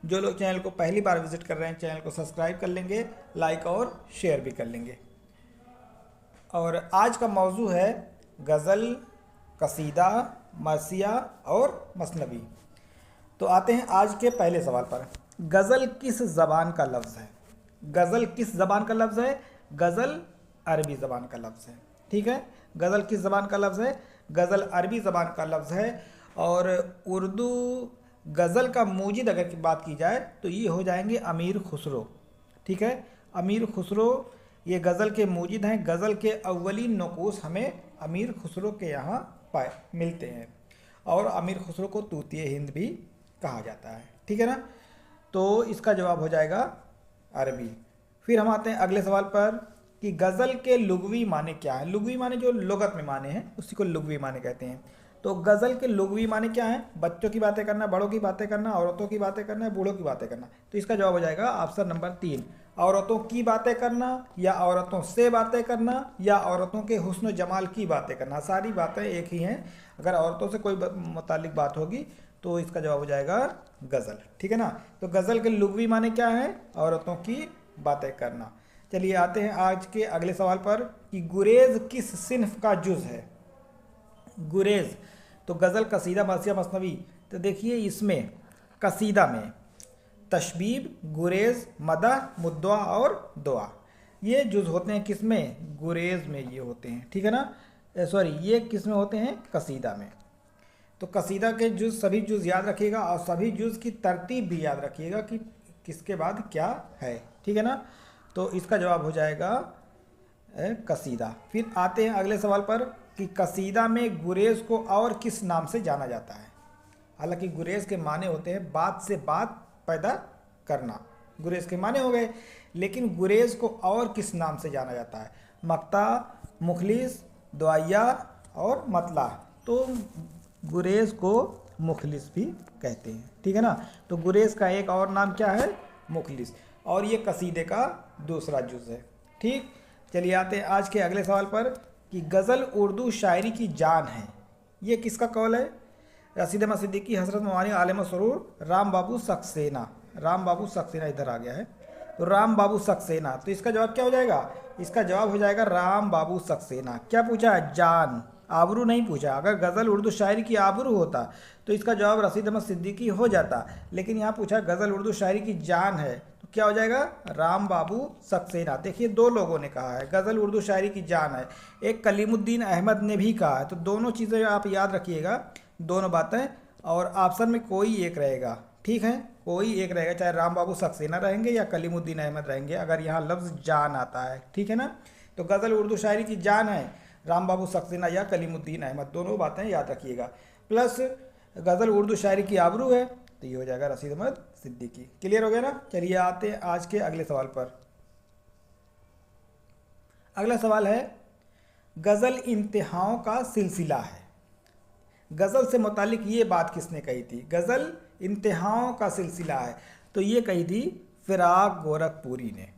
जो लोग चैनल को पहली बार विजिट कर रहे हैं चैनल को सब्सक्राइब कर लेंगे, लाइक और शेयर भी कर लेंगे। और आज का मौजू है गज़ल, कसीदा, मरसिया और मसनवी। तो आते हैं आज के पहले सवाल पर। गज़ल किस ज़बान का लफ्ज़ है? गज़ल किस ज़बान का लफ्ज़ है? गज़ल अरबी ज़बान का लफ्ज़ है। ठीक है, गज़ल किस ज़बान का लफ्ज़ है? गज़ल अरबी ज़बान का लफ्ज़ है। और उर्दू गज़ल का मूजिद अगर की बात की जाए तो ये हो जाएंगे अमीर खुसरो। ठीक है, अमीर खुसरो ये गज़ल के मूजिद हैं। गज़ल के अव्वलीन नकूस हमें अमीर खुसरो के यहाँ पाए मिलते हैं और अमीर खुसरो को तूतिए हिंद भी कहा जाता है। ठीक है ना, तो इसका जवाब हो जाएगा अरबी। फिर हम आते हैं अगले सवाल पर कि गज़ल के लुग़वी माने क्या है। लुग़वी माने जो लुगत में माने हैं उसी को लुग़वी माने कहते हैं। तो गज़ल के लुग़वी माने क्या है? बच्चों की बातें करना, बड़ों की बातें करना, औरतों की बातें करना, बूढ़ों की बातें करना। तो इसका जवाब हो जाएगा ऑप्शन नंबर 3, औरतों की बातें करना या औरतों से बातें करना या औरतों के हुस्न जमाल की बातें करना। सारी बातें एक ही हैं। अगर औरतों से कोई मुतालिक बात होगी तो इसका जवाब हो जाएगा गज़ल। ठीक है ना, तो गज़ल के लुग़वी माने क्या है? औरतों की बातें करना। चलिए आते हैं आज के अगले सवाल पर कि गुरेज किस सिन्फ का जुज़ है? गुरेज तो गज़ल, कसीदा, मरसिया, मसनवी। तो देखिए इसमें कसीदा में तशबीब, गुरेज, मदह, मुद्दआ और दुआ ये जुज़ होते हैं। किस में? गुरेज में ये होते हैं। ठीक है ना, सॉरी ये किस में होते हैं? कसीदा में। तो कसीदा के जुज़ सभी जुज़ याद रखिएगा और सभी जुज़ की तरतीब भी याद रखिएगा कि किसके बाद क्या है। ठीक है ना, तो इसका जवाब हो जाएगा कसीदा। फिर आते हैं अगले सवाल पर कि कसीदा में गुरेज को और किस नाम से जाना जाता है? हालांकि गुरेज के माने होते हैं बात से बात पैदा करना, गुरेज के माने हो गए, लेकिन गुरेज को और किस नाम से जाना जाता है? मक्ता, मुखलिस, दुआया और मतला। तो गुरेज को मुखलिस भी कहते हैं। ठीक है ना, तो गुरेज का एक और नाम क्या है? मुखलिस। और ये कसीदे का दूसरा जुज़ है। ठीक, चलिए आते हैं आज के अगले सवाल पर कि गज़ल उर्दू शायरी की जान है। ये किसका कौल है? रशीद अहमद सिद्दीकी, हज़रत मवानी, आलिम सरूर, राम बाबू सक्सेना। राम बाबू सक्सेना इधर आ गया है, तो राम बाबू सक्सेना। तो इसका जवाब क्या हो जाएगा? इसका जवाब हो जाएगा राम बाबू सक्सेना। क्या पूछा है? जान, आबरू नहीं पूछा। अगर गज़ल उर्दू शायरी की आबरू होता तो इसका जवाब रशीद अहमद सिद्दीकी हो जाता, लेकिन यहाँ पूछा गज़ल उर्दू शायरी की जान है, तो क्या हो जाएगा? राम बाबू सक्सेना। देखिए दो लोगों ने कहा है गज़ल उर्दू शायरी की जान है, एक कलीमुद्दीन अहमद ने भी कहा है। तो दोनों चीज़ें आप याद रखिएगा, दोनों बातें, और ऑप्शन में कोई एक रहेगा। ठीक है, कोई एक रहेगा, चाहे राम बाबू सक्सेना रहेंगे या कलीमुद्दीन अहमद रहेंगे अगर यहाँ लफ्ज़ जान आता है। ठीक है ना, तो गज़ल उर्दू शायरी की जान है राम बाबू सक्सेना या कलीमुद्दीन अहमद, दोनों बातें याद रखिएगा। प्लस गज़ल उर्दू शायरी की आबरू है तो ये हो जाएगा रशीद अहमद सिद्दीकी। क्लियर हो गया ना। चलिए आते हैं आज के अगले सवाल पर। अगला सवाल है गज़ल इंतहाओं का सिलसिला है। गज़ल से मुतालिक ये बात किसने कही थी? गज़ल इंतहाओं का सिलसिला है, तो ये कही थी फ़िराक गोरखपुरी ने।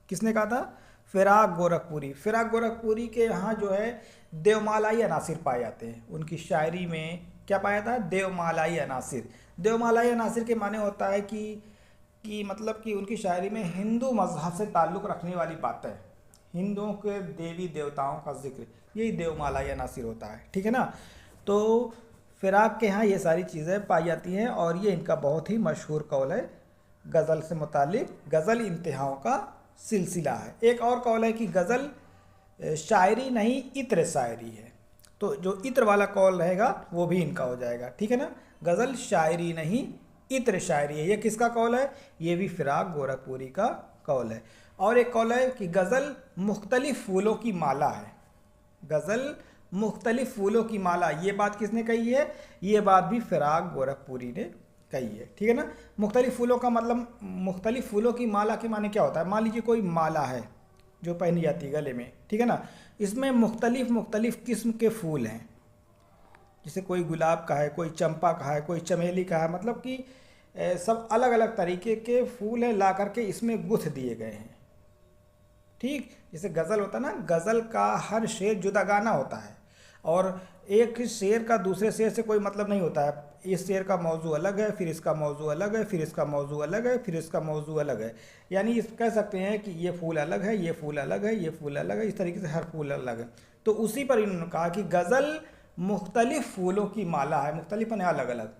किसने कहा था? फ़िराक गोरखपुरी। फ़िराक गोरखपुरी के यहाँ जो है देवमालाई अनासिर पाए जाते हैं। उनकी शायरी में क्या पाया था? देवमालाई अनासिर। देवमालाई अनासिर के माने होता है कि मतलब कि उनकी शायरी में हिंदू मज़हब से ताल्लुक़ रखने वाली बातें, हिंदुओं के देवी देवताओं का जिक्र, यही देवमालाई अनासिर होता है। ठीक है ना, तो फ़िराक के यहाँ ये सारी चीज़ें पाई जाती हैं और ये इनका बहुत ही मशहूर कौल है गज़ल से मुतालिक, गज़ल इंतहाओं का सिलसिला है। एक और कौल है कि गज़ल शायरी नहीं इत्र शायरी है, तो जो इत्र वाला कौल रहेगा वो भी इनका हो जाएगा। ठीक है ना, गज़ल शायरी नहीं इत्र शायरी है। ये किसका कौल है? ये भी फ़िराक गोरखपुरी का कौल है। और एक कौल है कि गज़ल मुख्तलिफ़ फूलों की माला है। गज़ल मुख्तलिफ़ फूलों की माला, ये बात किसने कही है? ये बात भी फ़िराक गोरखपुरी ने कही है। ठीक है ना, मुख्तलिफ़ फूलों का मतलब, मुख्तलिफ़ फूलों की माला के माने क्या होता है? मान लीजिए कोई माला है जो पहनी जाती है गले में। ठीक है ना, इसमें मुख्तलिफ़ किस्म के फूल हैं, जैसे कोई गुलाब का है, कोई चंपा का है, कोई चमेली का है, मतलब कि सब अलग अलग तरीके के फूल हैं ला करके इसमें गुथ दिए गए हैं। ठीक, जैसे गज़ल होता है ना, गज़ल का हर शेर जुदा गाना होता है और एक शेर का दूसरे शेर से कोई मतलब नहीं होता है। इस शेर का मौजू अलग है, फिर इसका मौजू अलग है, फिर इसका मौजू अलग है, फिर इसका मौजू अलग है। यानी इस कह सकते हैं कि ये फूल अलग है, ये फूल अलग है, ये फूल अलग है, इस तरीके से हर फूल अलग है। तो उसी पर इन्होंने कहा कि गज़ल मुख्तलिफ फूलों की माला है, मुख्तलिफ है अलग अलग।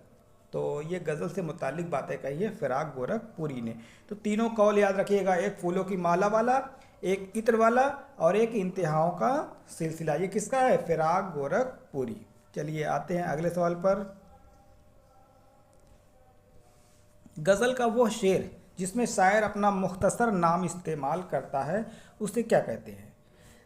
तो ये गज़ल से मुतालिक बातें कही है फिराक गोरखपुरी ने। तो तीनों कौल याद रखिएगा, एक फूलों की माला वाला, एक इत्र वाला और एक इंतहाओं का सिलसिला। ये किसका है? फिराक गोरखपुरी। चलिए आते हैं अगले सवाल पर। गज़ल का वो शेर जिसमें शायर अपना मुख्तसर नाम इस्तेमाल करता है उसे क्या कहते हैं?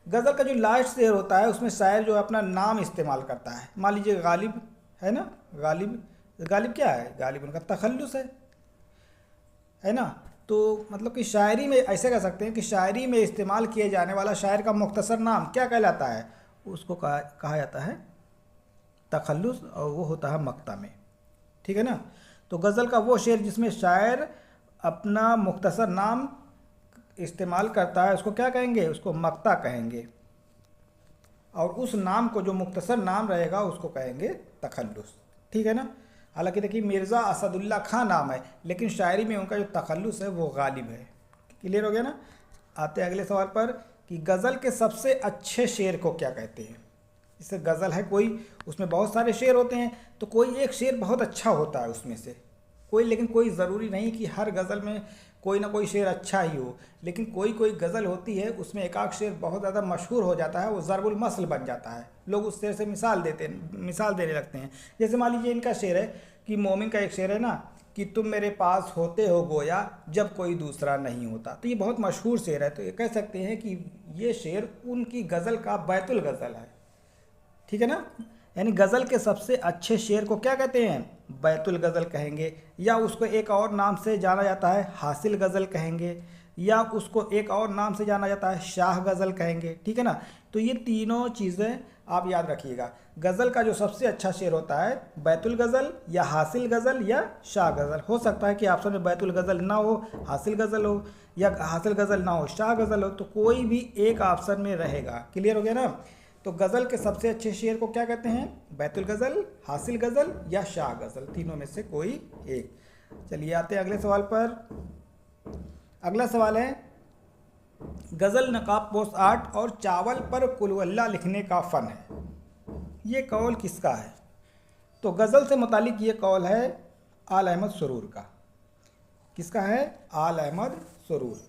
गज़ल का जो लास्ट शेर होता है उसमें शायर जो है अपना नाम इस्तेमाल करता है। मान लीजिए गालिब है ना, गालिब, गालिब क्या है? गालिब उनका तखल्लुस है ना। तो मतलब कि शायरी में ऐसे कह सकते हैं कि शायरी में इस्तेमाल किए जाने वाला शायर का मुख्तसर नाम क्या कहलाता है? उसको कहा जाता है तखल्लुस, और वो होता है मक्ता में। ठीक है ना। तो गज़ल का वो शेर जिसमें शायर अपना मुख्तसर नाम इस्तेमाल करता है उसको क्या कहेंगे? उसको मक्ता कहेंगे। और उस नाम को जो मुख्तसर नाम रहेगा उसको कहेंगे तखल्लुस। ठीक है ना। हालांकि देखिए मिर्ज़ा असदुल्ला खां नाम है, लेकिन शायरी में उनका जो तखल्लुस है वो गालिब है। क्लियर हो गया ना। आते हैं अगले सवाल पर कि गज़ल के सबसे अच्छे शेर को क्या कहते हैं? जैसे गज़ल है कोई, उसमें बहुत सारे शेर होते हैं, तो कोई एक शेर बहुत अच्छा होता है उसमें से कोई, लेकिन कोई ज़रूरी नहीं कि हर गज़ल में कोई ना कोई शेर अच्छा ही हो। लेकिन कोई कोई गज़ल होती है उसमें एक आध शेर बहुत ज़्यादा मशहूर हो जाता है, वो ज़रबुल मसल बन जाता है, लोग उस शेर से मिसाल देने लगते हैं। जैसे मान लीजिए इनका शेर है कि मोमिन का एक शेर है ना कि तुम मेरे पास होते हो गोया जब कोई दूसरा नहीं होता। तो ये बहुत मशहूर शेर है। तो ये कह सकते हैं कि ये शेर उनकी गज़ल का बैतुल गज़ल है। ठीक है ना। यानी गज़ल के सबसे अच्छे शेर को क्या कहते हैं? बैतुल गज़ल कहेंगे, या उसको एक और नाम से जाना जाता है हासिल गज़ल कहेंगे, या उसको एक और नाम से जाना जाता है शाह गज़ल कहेंगे। ठीक है ना। तो ये तीनों चीज़ें आप याद रखिएगा। गज़ल का जो सबसे अच्छा शेर होता है बैतुल गज़ल या हासिल गज़ल या शाह गज़ल। हो सकता है कि ऑप्शन में बैतुल गज़ल ना हो, हासिल गज़ल हो, या हासिल गज़ल ना हो, शाह गज़ल हो, तो कोई भी एक ऑप्शन में रहेगा। क्लियर हो गया ना। तो गज़ल के सबसे अच्छे शेर को क्या कहते हैं? बैतुल गज़ल, हासिल गज़ल या शाह गज़ल, तीनों में से कोई एक। चलिए आते हैं अगले सवाल पर। अगला सवाल है गज़ल नकाब पोश आर्ट और चावल पर कुलवल्ला लिखने का फ़न है, ये कौल किसका है? तो गज़ल से मुतालिक ये कौल है आल अहमद सुरूर का। किसका है? आल अहमद सुरूर।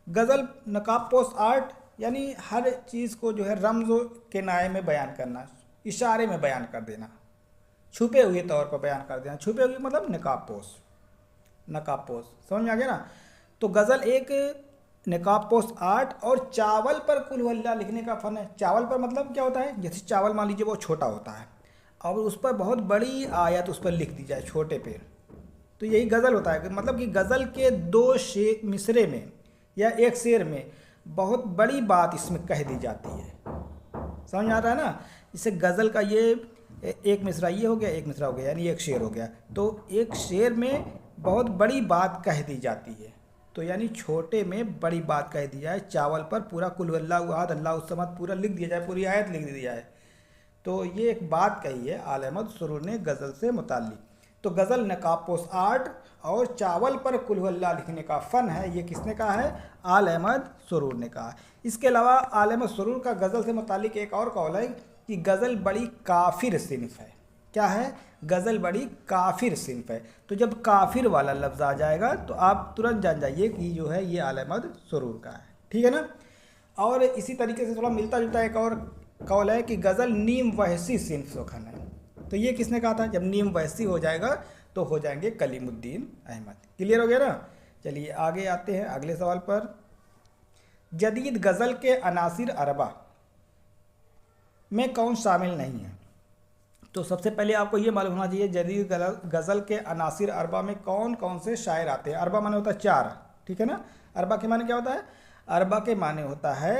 गज़ल नकाब पोश आर्ट यानी हर चीज़ को जो है रमज़ के नाये में बयान करना, इशारे में बयान कर देना, छुपे हुए तौर पर बयान कर देना। छुपे हुए मतलब नकाब पोश, नकाब पोश समझ में आ गया ना। तो गज़ल एक नकाब पोश आर्ट और चावल पर कुलवल्ला लिखने का फ़न है। चावल पर मतलब क्या होता है? जैसे चावल मान लीजिए वो छोटा होता है और उस पर बहुत बड़ी आयत उस पर लिख दी जाए छोटे पे, तो यही गज़ल होता है। मतलब कि गज़ल के दो मिसरे में या एक शेर में बहुत बड़ी बात इसमें कह दी जाती है। समझ आ रहा है ना। जैसे गज़ल का ये एक मिसरा ये हो गया, एक मिसरा हो गया, यानी एक शेर हो गया। तो एक शेर में बहुत बड़ी बात कह दी जाती है, तो यानी छोटे में बड़ी बात कह दी जाए। चावल पर पूरा कुल हुवल्लाहु अहद अल्लाहु समद पूरा लिख दिया जाए, पूरी आयत लिख दी जाए। तो ये एक बात कही है आल अहमद सुरूर ने गज़ल से मुताल्लिक। तो गज़ल नकाब पोश आर्ट और चावल पर कुल हुवल्लाह लिखने का फ़न है, ये किसने कहा है? आल अहमद सुरूर ने कहा। इसके अलावा आल अहमद सुरूर का गज़ल से मुताल्लिक एक और कौल है कि गज़ल बड़ी काफिर सिन्फ है। क्या है? गज़ल बड़ी काफिर सिन्फ है। तो जब काफिर वाला लफ्ज़ आ जाएगा तो आप तुरंत जान जाइए कि जो है ये आल अहमद सुरूर का है। ठीक है ना। और इसी तरीके से थोड़ा मिलता जुलता एक और कौल है कि गज़ल नीम वहसी सिन्फ सुखन है। तो ये किसने कहा था? जब नीम वहसी हो जाएगा तो हो जाएंगे कलीमुद्दीन अहमद। क्लियर हो गया ना। चलिए आगे आते हैं अगले सवाल पर। जदीद गज़ल के अनासिर अरबा में कौन शामिल नहीं है? तो सबसे पहले आपको ये मालूम होना चाहिए जदीद गज़ल के अनासिर अरबा में कौन कौन से शायर आते हैं। अरबा माने होता है चार। ठीक है ना। अरबा के माने क्या होता है? अरबा के माने होता है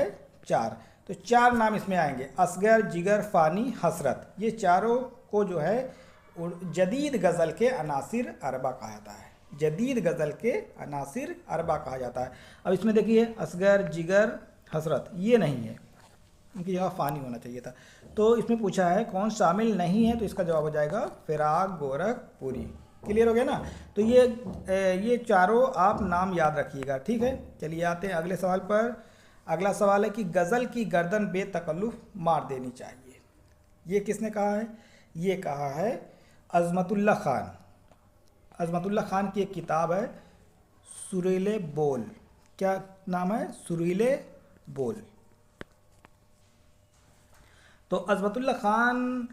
चार। तो चार नाम इसमें आएंगे, असगर, जिगर, फ़ानी, हसरत। ये चारों को जो है जदीद गज़ल के अनासिर अरबा कहा जाता है। जदीद गज़ल के अनासिर अरबा कहा जाता है। अब इसमें देखिए असगर, जिगर, हसरत ये नहीं है। उनकी जगह फ़ानी होना चाहिए था। तो इसमें पूछा है कौन शामिल नहीं है, तो इसका जवाब हो जाएगा फिराक, गोरखपुरी। क्लियर हो गया ना। तो ये चारों आप नाम याद रखिएगा, ठीक है। चलिए आते हैं अगले सवाल पर। अगला सवाल है कि गज़ल की गर्दन बेतकल्लुफ़ मार देनी चाहिए। ये किसने कहा है? ये कहा है अज़मतुल्लाह ख़ान। अज़मतुल्लाह ख़ान की एक किताब है सुरीले बोल। क्या नाम है? सुरीले बोल। तो अज़मतुल्लाह ख़ान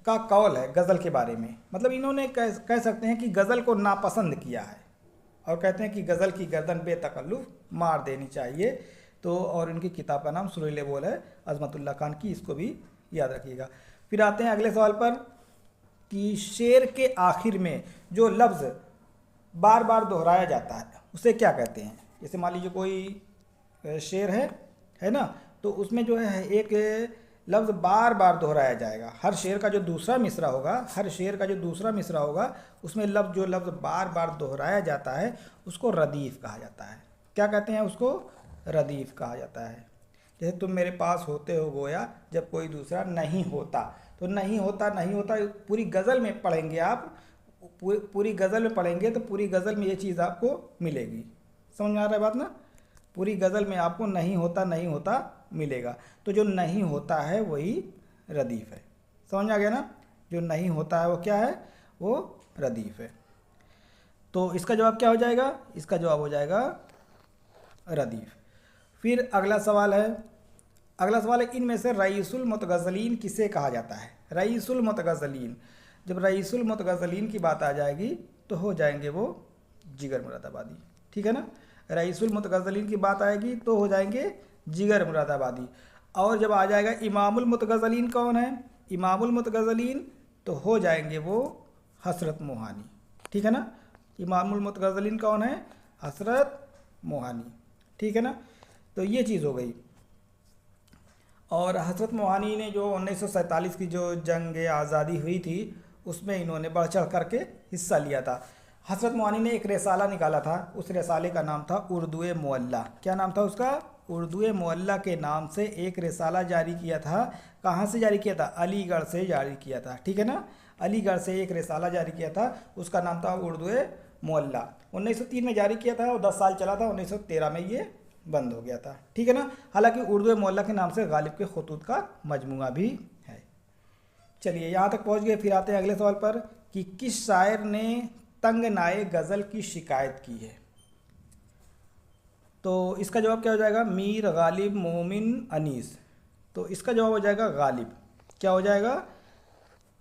का कौल है गज़ल के बारे में, मतलब इन्होंने कह सकते हैं कि गज़ल को नापसंद किया है और कहते हैं कि गज़ल की गर्दन बेतकल्लुफ़ मार देनी चाहिए। तो और इनकी किताब का नाम सुरीले बोल है अज़मतुल्लाह ख़ान की, इसको भी याद रखिएगा। फिर आते हैं अगले सवाल पर कि शेर के आखिर में जो लफ्ज़ बार बार दोहराया जाता है उसे क्या कहते हैं? जैसे मान लीजिए कोई शेर है ना, तो उसमें जो है एक लफ्ज़ बार बार दोहराया जाएगा। हर शेर का जो दूसरा मिसरा होगा, उसमें जो लफ्ज़ बार बार दोहराया जाता है उसको रदीफ़ कहा जाता है। क्या कहते हैं उसको? रदीफ़ कहा जाता है। जैसे तुम मेरे पास होते हो गोया जब कोई दूसरा नहीं होता, तो नहीं होता पूरी गज़ल में पढ़ेंगे आप, पूरी गज़ल में पढ़ेंगे तो पूरी गज़ल में ये चीज़ आपको मिलेगी। समझ में आ रहा है बात ना? पूरी गज़ल में आपको नहीं होता मिलेगा। तो जो नहीं होता है वही रदीफ़ है। समझ आ गया ना? जो नहीं होता है वो क्या है? वो रदीफ़ है। तो इसका जवाब क्या हो जाएगा? इसका जवाब हो जाएगा रदीफ़। फिर अगला सवाल है इनमें से रईसुल मुतगज़्ज़लीन किसे कहा जाता है? रईसुल मुतगज़्ज़लीन, जब रईसुल मुतगज़्ज़लीन की बात आ जाएगी तो हो जाएंगे वो जिगर मुरादाबादी, ठीक है ना। रईसुल मुतगज़्ज़लीन की बात आएगी तो हो जाएंगे जिगर मुरादाबादी। और जब आ जाएगा इमामुल मुतगज़्ज़लीन कौन है? इमामुल मुतगज़्ज़लीन तो हो जाएंगे वो हसरत मोहानी, ठीक है ना। इमामुल मुतगज़्ज़लीन कौन है? हसरत मोहानी, ठीक है ना। तो ये चीज़ हो गई। और हसरत मोहानी ने जो 1947 की जो जंग आज़ादी हुई थी उसमें इन्होंने बढ़ चढ़ करके हिस्सा लिया था। हसरत मोहानी ने एक रिसाला निकाला था, उस रिसाले का नाम था उर्दू मुअल्ला। क्या नाम था उसका? उर्दू मुअल्ला के नाम से एक रिसाला जारी किया था। कहाँ से जारी किया था? अलीगढ़ से जारी किया था, ठीक है ना। अलीगढ़ से एक रिसाला जारी किया था, उसका नाम था उर्दू मुअल्ला। 1903 में जारी किया था और 10 साल चला था, 1913 में ये बंद हो गया था, ठीक है ना। हालांकि उर्दू मुअल्ला के नाम से गालिब के खुतूत का मजमूआ भी है। चलिए यहाँ तक पहुँच गए। फिर आते हैं अगले सवाल पर कि किस शायर ने तंगनाए गज़ल की शिकायत की है? तो इसका जवाब क्या हो जाएगा? मीर गालिब मोमिन अनीस। तो इसका जवाब हो जाएगा गालिब। क्या हो जाएगा?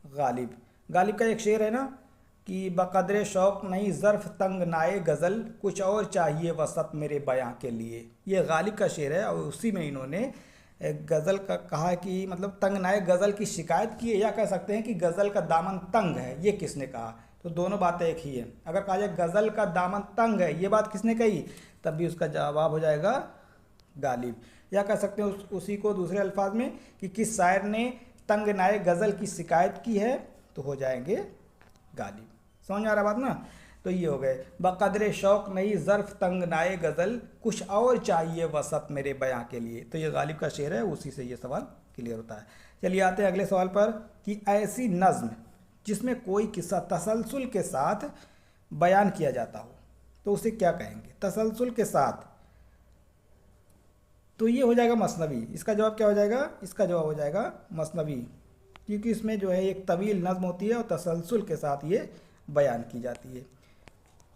गालिब। गालिब का एक शेर है ना कि बक़द्रे शौक़ नहीं ज़र्फ़ तंगनाए गज़ल, कुछ और चाहिए वसत मेरे बयां के लिए। ये गालिब का शेर है और उसी में इन्होंने गज़ल का कहा कि मतलब तंगनाए गज़ल की शिकायत की है, या कह सकते हैं कि गज़ल का दामन तंग है। ये किसने कहा? तो दोनों बातें एक ही है। अगर कहा जाए गज़ल का दामन तंग है, ये बात किसने कही, तब भी उसका जवाब हो जाएगा गालिब। या कह सकते हैं उसी को दूसरे अल्फाज में कि किस शायर ने तंगनाए गज़ल की शिकायत की है, तो हो जाएंगे गालिब। समझ आ रहा बात ना। तो ये हो गए बक़द्रे शौक़ नहीं ज़र्फ़ तंगनाए गज़ल, कुछ और चाहिए वसत मेरे बयां के लिए। तो ये गालिब का शेर है, उसी से ये सवाल क्लियर होता है। चलिए आते हैं अगले सवाल पर कि ऐसी नज़्म जिसमें कोई किस्सा तसलसल के साथ बयान किया जाता हो तो उसे क्या कहेंगे? तसलसल के साथ, तो ये हो जाएगा मसनवी। इसका जवाब क्या हो जाएगा? इसका जवाब हो जाएगा मसनवी, क्योंकि इसमें जो है एक तवील नज़्म होती है और तसलसल के साथ ये बयान की जाती है।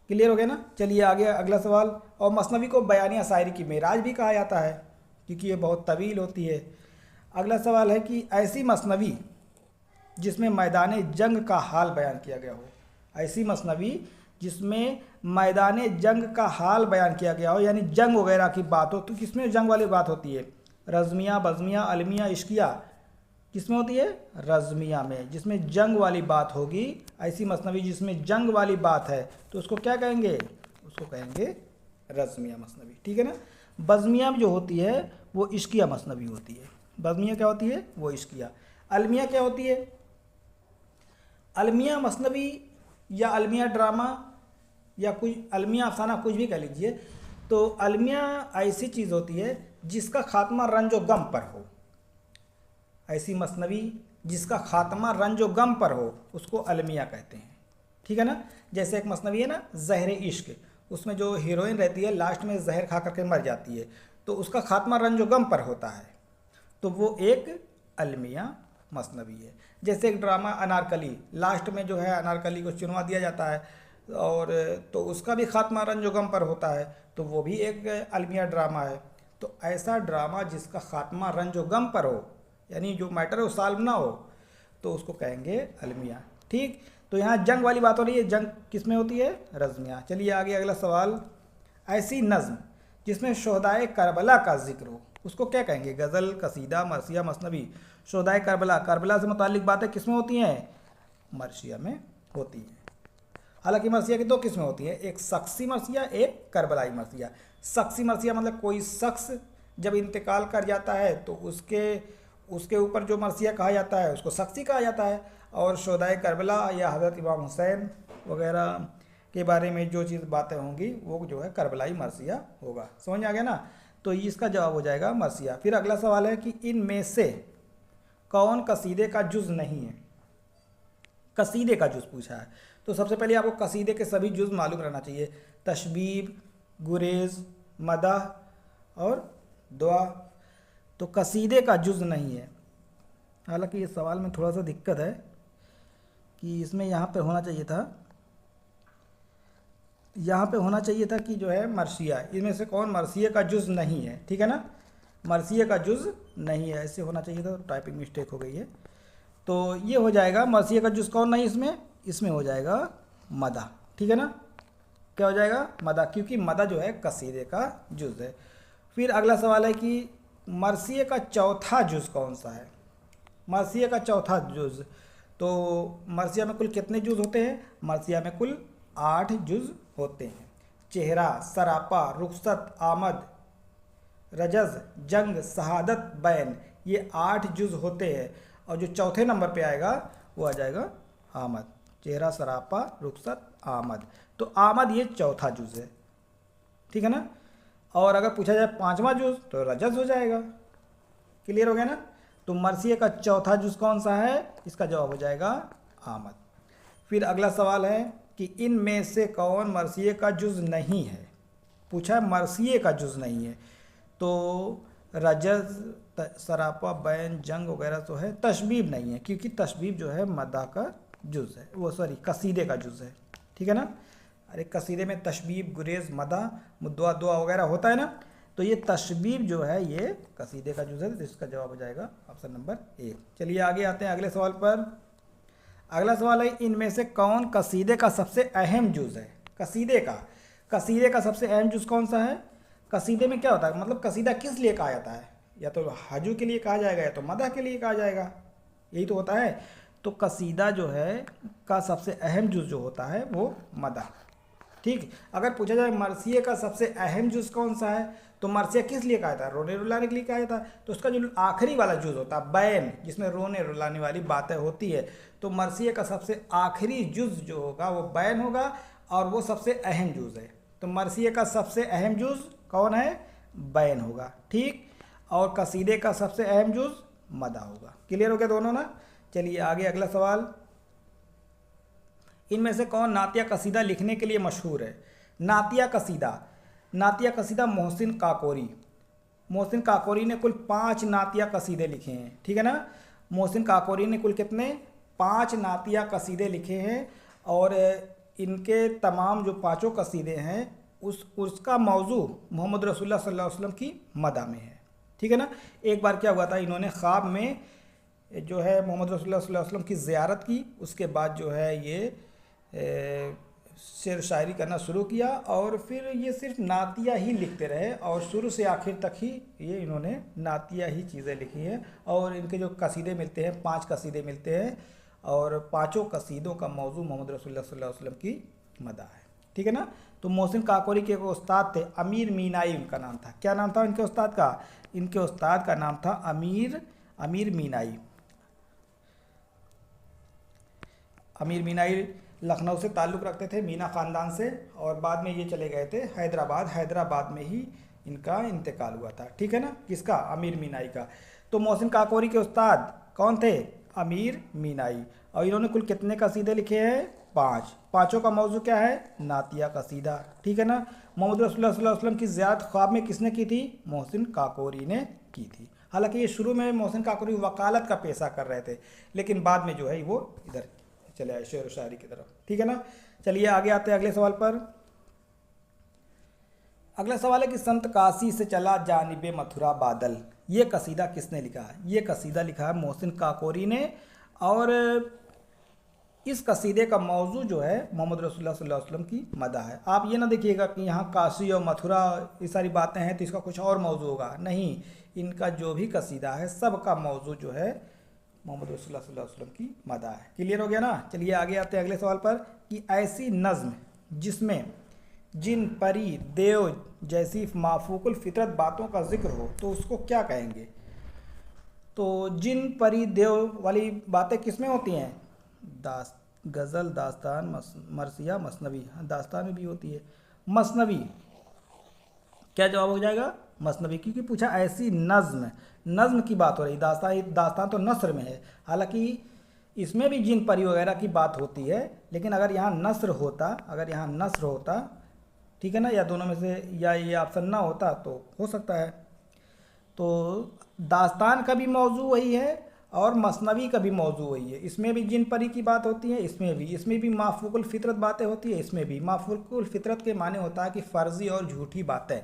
क्लियर हो गया ना। चलिए आगे अगला सवाल। और मसनवी को बयानिया शायरी की मेराज भी कहा जाता है क्योंकि ये बहुत तवील होती है। अगला सवाल है कि ऐसी मसनवी जिसमें मैदान जंग का हाल बयान किया गया हो। ऐसी मसनवी जिसमें मैदान जंग का हाल बयान किया गया हो, यानी जंग वगैरह की बात हो। तो किसमें जंग वाली बात होती है? रज़मिया, बज़मिया, अलमिया, इश्किया, किसमें होती है? रज़मिया में, जिसमें जंग वाली बात होगी। ऐसी मसनवी जिसमें जंग वाली बात है तो उसको क्या कहेंगे? उसको कहेंगे रज़मिया मसनवी, ठीक है ना। बज़मिया जो होती है वो इश्किया मसनवी होती है। बज़मिया क्या होती है? वो इश्किया। अलमिया क्या होती है? अलमिया मसनवी या अलमिया ड्रामा या कोई अलमिया अफसाना, कुछ भी कह लीजिए। तो अलमिया ऐसी चीज़ होती है जिसका खात्मा रंज व गम पर हो। ऐसी मसनवी जिसका खात्मा रंज व गम पर हो उसको अलमिया कहते हैं। ठीक है ना। जैसे एक मसनवी है ना ज़हर इश्क, उसमें जो हीरोइन रहती है लास्ट में जहर खा करके मर जाती है, तो उसका खात्मा रंज व गम पर होता है, तो वो एक अलमिया मसनवी है। जैसे एक ड्रामा अनारकली, लास्ट में जो है अनारकली को चुनवा दिया जाता है और तो उसका भी खात्मा रंज व गम पर होता है, तो वो भी एक अलमिया ड्रामा है। तो ऐसा ड्रामा जिसका खात्मा रंज व गम पर हो, यानी जो मैटर वो सॉल्व ना हो, तो उसको कहेंगे अलमिया। ठीक, तो यहाँ जंग वाली बात हो रही है, जंग किस में होती है? रज़मिया। चलिए आगे अगला सवाल, ऐसी नज़्म जिसमें शोहदाए करबला का जिक्र हो उसको क्या कहेंगे? गज़ल, कसीदा, मरसिया, मसनवी। शोहदाए करबला, करबला से मुताल्लिक बातें किस में होती हैं? मरसिया में होती हैं। हालांकि मरसिया की दो किस्में होती हैं, एक शख्सी मरसिया, एक करबलाई मरसिया। शख्सी मरसिया मतलब कोई शख्स जब इंतकाल कर जाता है तो उसके ऊपर जो मरसिया कहा जाता है उसको शख्सी कहा जाता है, और शोहदाए करबला या हज़रत इमाम हुसैन वगैरह के बारे में जो चीज़ बातें होंगी वो जो है करबलाई मरसिया होगा। समझ आ गया ना। तो इसका जवाब हो जाएगा मरसिया। फिर अगला सवाल है कि इनमें से कौन कसीदे का जुज़ नहीं है? कसीदे का जुज़ पूछा है, तो सबसे पहले आपको कसीदे के सभी जुज़ मालूम रहना चाहिए। तशबीब, गुरेज़, मदह और दुआ। तो कसीदे का जुज़ नहीं है। हालांकि इस सवाल में थोड़ा सा दिक्कत है कि इसमें यहाँ पे होना चाहिए था, यहाँ पे होना चाहिए था कि जो है मरसिया, इनमें से कौन मरसिया का जुज़ नहीं है। ठीक है ना, मरसिया का जुज़ नहीं है, ऐसे होना चाहिए था, तो टाइपिंग मिस्टेक हो गई है। तो ये हो जाएगा मरसिया का जुज़ कौन नहीं इसमें हो जाएगा मदा। ठीक है ना, क्या हो जाएगा? मदा, क्योंकि मदा जो है कसीदे का जुज़ है। फिर अगला सवाल है कि मरसिया का चौथा जुज़ कौन सा है? मरसिया का चौथा जुज़, तो मरसिया में कुल कितने जुज़ होते हैं? मरसिया में कुल 8 जुज़ होते हैं। चेहरा, सरापा, रुखसत, आमद, रजज़, जंग, शहादत, बैन, ये 8 जुज़ होते हैं। और जो चौथे नंबर पे आएगा वो आ जाएगा आमद। चेहरा, सरापा, रुखसत, आमद, तो आमद ये चौथा जुज़ है। ठीक है ना। और अगर पूछा जाए पांचवा जुज़ तो रजज़ हो जाएगा। क्लियर हो गया ना। तो मरसिया का चौथा जुज़ कौन सा है? इसका जवाब हो जाएगा आमद। फिर अगला सवाल है कि इनमें से कौन मरसिया का जुज़ नहीं है? पूछा है मरसिया का जुज़ नहीं है, तो रजज़, सरापा, बैन, जंग वगैरह तो है। तशबीब नहीं है, क्योंकि तशबीब जो है मदा का जुज़ है, वो सॉरी कसीदे का जुज़ है। ठीक है ना। अरे कसीदे में तशबीब, गुरेज़, मदा, मुद्दवा, दुआ वगैरह होता है ना, तो ये तशबीब जो है ये कसीदे का जुज़ है, तो इसका जवाब हो जाएगा ऑप्शन नंबर 1। चलिए आगे आते हैं अगले सवाल पर। अगला सवाल है इनमें से कौन कसीदे का सबसे अहम जुज़ है? कसीदे का सबसे अहम जुज़ कौन सा है? कसीदे में क्या होता है, मतलब कसीदा किस लिए कहा जाता है? या तो हजू के लिए कहा जाएगा या तो मदह के लिए कहा जाएगा, यही तो होता है। तो कसीदा जो है का सबसे अहम जुज़ जो होता है वो मदह। ठीक, अगर पूछा जाए मरसिया का सबसे अहम जुज़ कौन सा है, तो मरसिया किस लिए कहा जाता है? रोने रुलाने के लिए कहा जाता है, तो उसका जो आखिरी वाला जुज़ होता है बैन, जिसमें रोने रुलाने वाली बातें होती है, तो मरसिया का सबसे आखिरी जुज़ जो होगा वो बैन होगा और वो सबसे अहम जुज़ है। तो मरसिया का सबसे अहम जुज़ कौन है? बैन होगा। ठीक, और कसीदे का सबसे अहम जुज़ मदा होगा। क्लियर हो गया दोनों ना। चलिए आगे अगला सवाल, इनमें से कौन नातिया कसीदा लिखने के लिए मशहूर है? नातिया कसीदा मोहसिन काकोरी ने कुल 5 नातिया कसीदे लिखे हैं। ठीक है ना, मोहसिन काकोरी ने कुल कितने? 5 नातिया कसीदे लिखे हैं, और इनके तमाम जो 5 कसीदे हैं उसका मौजू मोहम्मद रसूलुल्लाह सल्लल्लाहु अलैहि वसल्लम की मदा में है। ठीक है ना। एक बार क्या हुआ था, इन्होंने ख्वाब में जो है मोहम्मद रसूलुल्लाह सल्लल्लाहु अलैहि वसल्लम की ज़ियारत की, उसके बाद जो है ये शेर शायरी करना शुरू किया, और फिर ये सिर्फ नातिया ही लिखते रहे, और शुरू से आखिर तक ही ये इन्होंने नातिया ही चीज़ें लिखी हैं। और इनके जो कसीदे मिलते हैं 5 कसीदे मिलते हैं, और 5 कसीदों का मौजू मोहम्मद रसूलुल्लाह सल्लल्लाहु अलैहि वसल्लम की मदा है। ठीक है ना। तो मोहसिन काकोरी के उस्ताद थे अमीर मीनाई, उनका नाम था। क्या नाम था इनके उस्ताद का? इनके उस्ताद का नाम था अमीर मीनाई। अमीर मीनाई लखनऊ से ताल्लुक़ रखते थे, मीना ख़ानदान से, और बाद में ये चले गए थे हैदराबाद में ही इनका इंतकाल हुआ था। ठीक है ना, किसका? अमीर मीनाई का। तो मोहसिन काकोरी के उस्ताद कौन थे? अमीर मीनाई। और इन्होंने कुल कितने कसीदे लिखे हैं? 5। पांचों का मौजू क्या है? नातिया कसीदा। ठीक है ना। मोहम्मद रसूलुल्लाह सल्लल्लाहु अलैहि वसल्लम की ज़ियारत ख्वाब में किसने की थी? मोहसिन काकोरी ने की थी। हालांकि ये शुरू में मोहसिन काकोरी वकालत का पेशा कर रहे थे, लेकिन बाद में जो है वो इधर चले आए शेर व शायरी की तरफ। ठीक है ना। चलिए आगे आते हैं अगले सवाल पर। अगला सवाल है कि संत काशी से चला जानिबे मथुरा बादल, ये कसीदा किसने लिखा है? ये कसीदा लिखा है मोहसिन काकोरी ने। और इस कसीदे का मौजू जो है मोहम्मद रसूलुल्लाह सल्लल्लाहु अलैहि वसल्लम की मदह है। आप ये ना देखिएगा कि यहाँ काशी और मथुरा ये सारी बातें हैं तो इसका कुछ और मौजू होगा, नहीं। इनका जो भी कसीदा है सब का मौजू जो है मोहम्मद रसूलुल्लाह सल्लल्लाहु अलैहि वसल्लम की मदह है। क्लियर हो गया ना। चलिए आगे आते हैं अगले सवाल पर कि ऐसी नज़्म जिसमें जिन, परी, देव जैसी माफूकुल फितरत बातों का जिक्र हो तो उसको क्या कहेंगे? तो जिन, परी, देव वाली बातें किसमें होती हैं? गज़ल, दास्तान, मरसिया, मसनवी। दास्तान में भी होती है। मसनवी, क्या जवाब हो जाएगा? मसनवी, क्योंकि पूछा ऐसी नज़्म, नज़्म की बात हो रही। दास्तान तो नस्र में है, हालांकि इसमें भी जिन, परी वगैरह की बात होती है, लेकिन अगर यहाँ नस्र होता, ठीक है ना, या दोनों में से या ये ऑप्शन ना होता तो हो सकता है। तो दास्तान का भी मौजू वही है और मसनवी का भी मौजू वही है। इसमें भी जिन, परी की बात होती है, इसमें भी माफूकुल फितरत बातें होती है, इसमें भी। माफूकुल फितरत के माने होता है कि फ़र्ज़ी और झूठी बातें।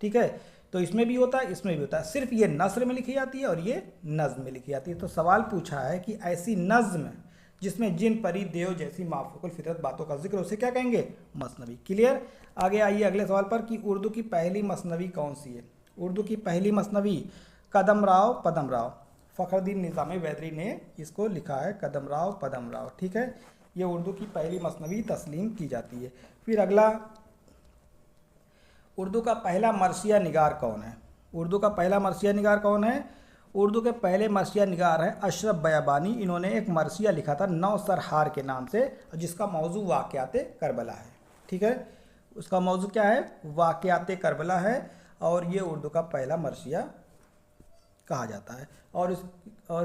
ठीक है, तो इसमें भी होता है, इसमें भी होता है। सिर्फ ये नस्र में लिखी जाती है और ये नज़्म में लिखी जाती है। तो सवाल पूछा है कि ऐसी नज़्म जिसमें जिन, परी, देव जैसी माफूकुल फितरत बातों का जिक्र, उसे क्या कहेंगे? मसनवी। क्लियर। आगे आइए अगले सवाल पर कि उर्दू की पहली मसनवी कौन सी है? उर्दू की पहली मसनवी कदम राव पदम राव, फ़खरुद्दीन निज़ामी वैदरी ने इसको लिखा है, कदम राव पदम राव। ठीक है, ये उर्दू की पहली मसनवी तस्लीम की जाती है। फिर अगला, उर्दू का पहला मरसिया निगार कौन है? उर्दू का पहला मरसिया निगार कौन है? उर्दू के पहले मरसिया निगार हैं अशरफ बयाबानी। इन्होंने एक मरसिया लिखा था नौसरहार के नाम से, जिसका मौजू वाक़यात करबला है। ठीक है, उसका मौजू क्या है? वाक़यात करबला है, और ये उर्दू का पहला मरसिया कहा जाता है। और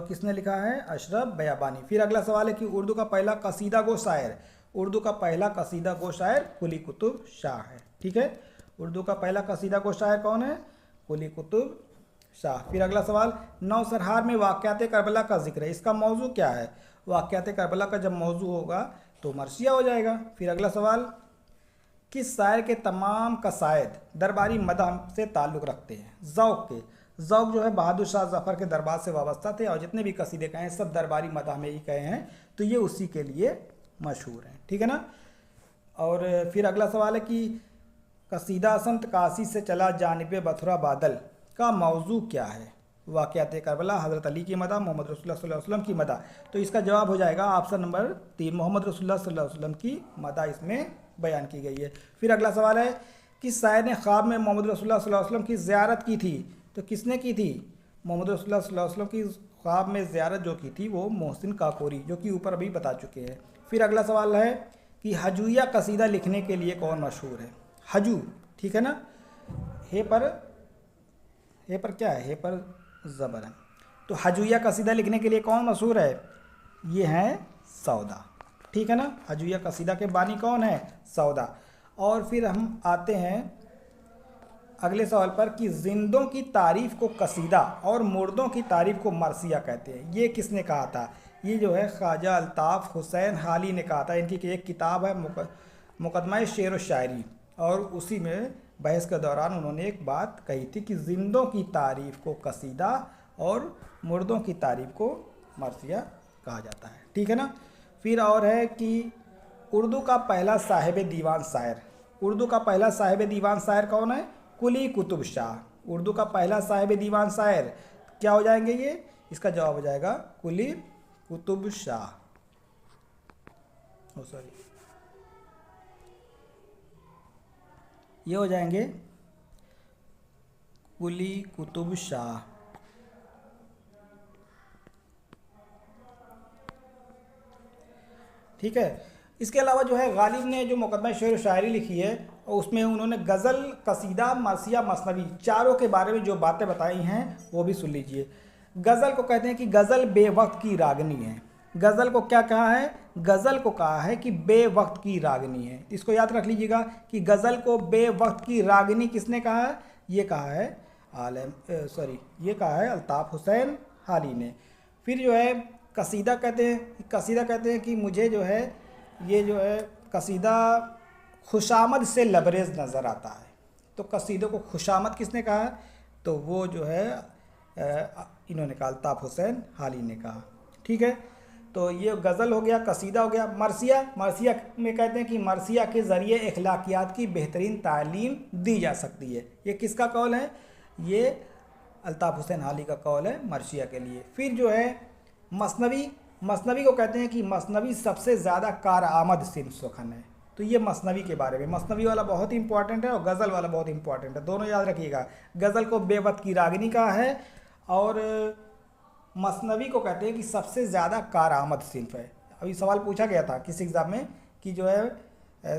किसने लिखा है? अशरफ बयाबानी। फिर अगला सवाल है कि उर्दू का पहला कसीदा गो शायर, उर्दू का पहला कसीदा गो शायर कुली कुतुब शाह है। ठीक है, उर्दू का पहला कसीदा गो शायर कौन है? कुली कुतुब शाह। फिर अगला सवाल, नौसरहार में वाक़यात करबला का जिक्र है, इसका मौजू क्या है? वाक़यात करबला का जब मौजू होगा तो मरसिया हो जाएगा। फिर अगला सवाल, किस शायर के तमाम कसायद दरबारी मदह से ताल्लुक़ रखते हैं? ज़ौक़ के, ज़ौक़ जो है बहादुर शाह ज़फ़र के दरबार से वाबस्ता थे, और जितने भी कसीदे कहे हैं सब दरबारी मदह में ही कहे हैं, तो ये उसी के लिए मशहूर हैं। ठीक है ना। और फिर अगला सवाल है कि कसीदा संत काशी से चला जानिबे मथुरा बादल का मौजू क्या है? वाक़यात करबला, हज़रत अली की मदह, मोहम्मद रसूलुल्लाह सल्लल्लाहु अलैहि वसल्लम की मदह। तो इसका जवाब हो जाएगा ऑप्शन नंबर 3, मोहम्मद रसूलुल्लाह सल्लल्लाहु अलैहि वसल्लम की मदह इसमें बयान की गई है। फिर अगला सवाल है कि शायर ने ख्वाब में मोहम्मद रसूलुल्लाह सल्लल्लाहु अलैहि वसल्लम की ज़ियारत की थी, तो किसने की थी? मोहम्मद रसूलुल्लाह सल्लल्लाहु अलैहि वसल्लम की ख्वाब में ज़ियारत जो की थी वो मोहसिन काकोरी, जो कि ऊपर अभी बता चुके हैं। फिर अगला सवाल है कि हजूया कसीदा लिखने के लिए कौन मशहूर है? हजू, ठीक है ना, हे पर क्या है? हे पर ज़बर है। तो हजूया कसीदा लिखने के लिए कौन मशहूर है? ये हैं सौदा। ठीक है ना, हजूया कसीदा के बानी कौन है? सौदा। और फिर हम आते हैं अगले सवाल पर कि जिंदों की तारीफ़ को कसीदा और मुर्दों की तारीफ़ को मरसिया कहते हैं। ये किसने कहा था? ये जो है ख्वाजा अल्ताफ़ हुसैन हाली ने कहा था। इनकी एक किताब है मुकदमा शेर व शायरी, और उसी में बहस के दौरान उन्होंने एक बात कही थी कि जिंदों की तारीफ़ को कसीदा और मुर्दों की तारीफ़ को मरसिया कहा जाता है। ठीक है ना। फिर और है कि उर्दू का पहला साहिब दीवान शायर, उर्दू का पहला साहिब दीवान शायर कौन है? कुली कुतुब शाह। उर्दू का पहला साहिब दीवान शायर क्या हो जाएंगे? ये इसका जवाब हो जाएगा कुली कुतुब शाह। सॉरी, ये हो जाएंगे कुली कुतुब शाह। ठीक है। इसके अलावा जो है गालिब ने जो मुकदमा शेर व शायरी लिखी है और उसमें उन्होंने गज़ल, कसीदा, मरसिया, मसनवी चारों के बारे में जो बातें बताई हैं वो भी सुन लीजिए। गज़ल को कहते हैं कि गज़ल बेवक्त की रागनी है। गज़ल को क्या कहा है? गज़ल को कहा है कि बेवक्त की रागनी है। इसको याद रख लीजिएगा कि गज़ल को बेवक्त की रागनी किसने कहा है? ये कहा है ये कहा है अल्ताफ़ हुसैन हाली ने। फिर जो है कसीदा कहते हैं कि मुझे जो है ये जो है कसीदा खुशामद से लबरेज नज़र आता है। तो कसीदों को खुशामद किसने कहा? तो वो जो है इन्होंने कहा, अल्ताफ़ हुसैन हाली ने कहा। ठीक है, तो ये गज़ल हो गया, कसीदा हो गया। मरसिया में कहते हैं कि मरसिया के ज़रिए अखलाकियात की बेहतरीन तालीम दी जा सकती है। ये किसका कौल है? ये अल्ताफ़ हुसैन हाली का कौल है मरसिया के लिए। फिर जो है मसनवी को कहते हैं कि मसनवी सबसे ज़्यादा कारआमद सिंफ सुखन है। तो ये मसनवी के बारे में, मसनवी वाला बहुत ही इंपॉर्टेंट है और गज़ल वाला बहुत इंपॉर्टेंट है, दोनों याद रखिएगा। गज़ल को बेवक्त की रागनी कहा है और मसनवी को कहते हैं कि सबसे ज़्यादा कारआमद सिंफ है। अभी सवाल पूछा गया था किस एग्ज़ाम में कि जो है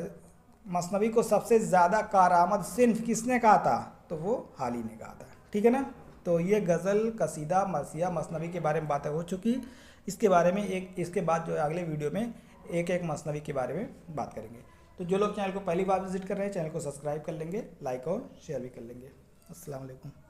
मसनवी को सबसे ज़्यादा कारआमद सिंफ किसने कहा था? तो वो हाली ने कहा था। ठीक है ना। तो ये गज़ल, कसीदा, मरसिया, मसनवी के बारे में बातें हो चुकी। इसके बारे में इसके बाद जो है अगले वीडियो में एक एक मसनवी के बारे में बात करेंगे। तो जो लोग चैनल को पहली बार विजिट कर रहे हैं, चैनल को सब्सक्राइब कर लेंगे, लाइक और शेयर भी कर लेंगे। अस्सलाम वालेकुम।